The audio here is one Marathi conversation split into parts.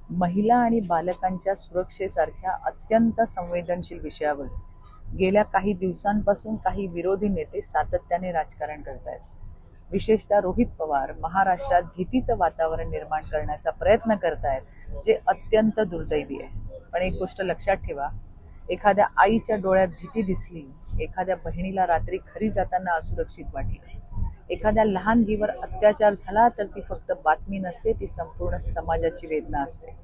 महिला आणि बालकांच्या सुरक्षेसारख्या अत्यंत संवेदनशील विषयावर गेल्या काही दिवसांपासून काही विरोधी नेते सातत्याने राजकारण करत आहेत. विशेषतः रोहित पवार महाराष्ट्रात भीतीचं वातावरण निर्माण करण्याचा प्रयत्न करत आहेत, जे अत्यंत दुर्दैवी आहे. पण एक गोष्ट लक्षात ठेवा, एखाद्या आईच्या डोळ्यात भीती दिसली, एखाद्या बहिणीला रात्री घरी जाताना असुरक्षित वाटलं, एखाद्या लहानगीवर अत्याचार झाला, तर ती फक्त बातमी नसते, ती संपूर्ण समाजाची वेदना असते.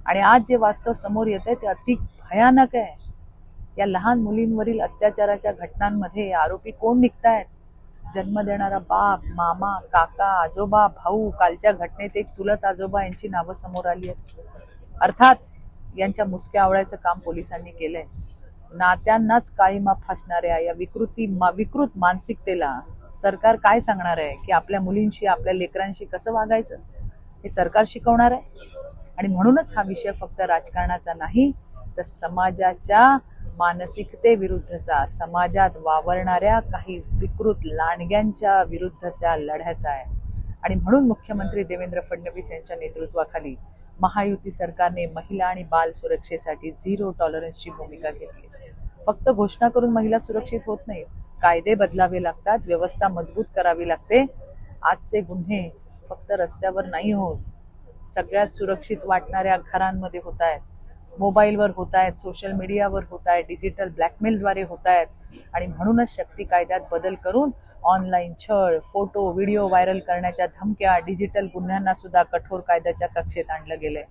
आणि आज जे वास्तव समोर येते ते अति भयानक आहे. या लहान मुलींवरील अत्याचाराच्या घटनांमध्ये आरोपी कोण निघतायत? जन्म देणारा बाप, मामा, काका, आजोबा, भाऊ. कालच्या घटनेत एक चुलत आजोबा यांची नावं समोर आली आहेत. अर्थात यांच्या मुसक्या आवळ्याचं काम पोलिसांनी केलंय. नात्यांनाच काळीमा फासणाऱ्या या विकृत मानसिकतेला सरकार काय सांगणार आहे की आपल्या मुलींशी, आपल्या लेकरांशी कसं वागायचं हे सरकार शिकवणार आहे. आणि म्हणूनच हा विषय फक्त राजकारणाचा नाही, तर समाजाच्या मानसिकतेविरुद्धचा, समाजात वावरणाऱ्या काही विकृत लांडग्यांच्या विरुद्धच्या लढ्याचा आहे. आणि म्हणून मुख्यमंत्री देवेंद्र फडणवीस यांच्या नेतृत्वाखाली महायुती सरकारने महिला आणि बाल सुरक्षेसाठी झिरो टॉलरन्सची भूमिका घेतली. फक्त घोषणा करून महिला सुरक्षित होत नाहीत, कायदे बदलावे लागतात, व्यवस्था मजबूत करावी लागते. आजचे गुन्हे फक्त रस्त्यावर नाही होत, सगळ्यात सुरक्षित वाटणाऱ्या घरांमध्ये होत आहेत, मोबाईलवर होत आहेत, सोशल मीडियावर होत आहेत, डिजिटल ब्लॅकमेलद्वारे होत आहेत. आणि म्हणूनच शक्ती कायद्यात बदल करून ऑनलाईन छळ, फोटो, व्हिडिओ व्हायरल करण्याच्या धमक्या, डिजिटल गुन्ह्यांना सुद्धा कठोर कायद्याच्या कक्षेत आणलं गेलंय.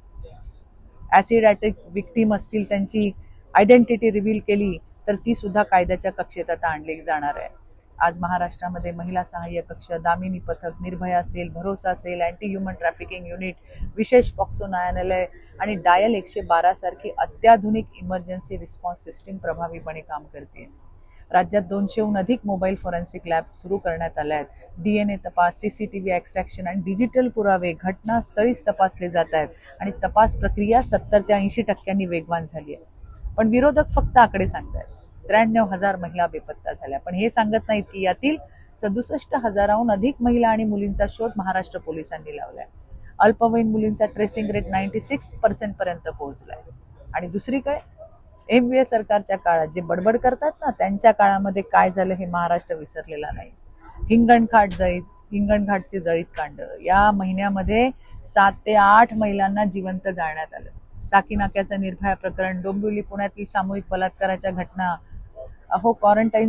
ऍसिड अटॅक विक्टीम असतील, त्यांची आयडेंटिटी रिव्हील केली तर ती सुद्धा कायद्याच्या कक्षेत आता आणली जाणार आहे. आज महाराष्ट्रामध्ये महिला सहाय्य कक्ष, दामिनी पथक, Nirbhaya cell, Bharosa cell, anti human trafficking unit, विशेष पॉक्सो न्यायालय आणि डायल 112 सारखी अत्याधुनिक इमर्जन्सी रिस्पॉन्स सिस्टीम प्रभावीपणे काम करते. राज्यात 200हून अधिक मोबाईल फॉरेन्सिक लॅब सुरू करण्यात आल्या आहेत. DNA तपास, CCTV एक्स्ट्रॅक्शन आणि डिजिटल पुरावे घटनास्थळीच तपासले जात आहेत. आणि तपास प्रक्रिया 70 ते 80% वेगवान झाली आहे. पण विरोधक फक्त आकडे सांगतात. 93,000 महिला बेपत्ता झाल्या, पण हे सांगत नाहीत की यातील 67,000हून अधिक महिला आणि मुलींचा शोध महाराष्ट्र पोलिसांनी लावलाय. अल्पवयीन मुलींचा ट्रेसिंग रेट 96% पर्यंत पोहोचलाय. आणि दुसरीकडे MVA सरकारच्या काळात जे बडबड करतात ना, त्यांच्या काळामध्ये काय झालं हे महाराष्ट्र विसरलेला नाही. हिंगणघाटची जळीत कांड, या महिन्यामध्ये 7 ते 8 महिलांना जिवंत जाळण्यात आलं. साकीनाक्याचं निर्भया प्रकरण, डोंबिवली पुण्यातील सामूहिक बलात्काराच्या घटना, क्वारंटाईन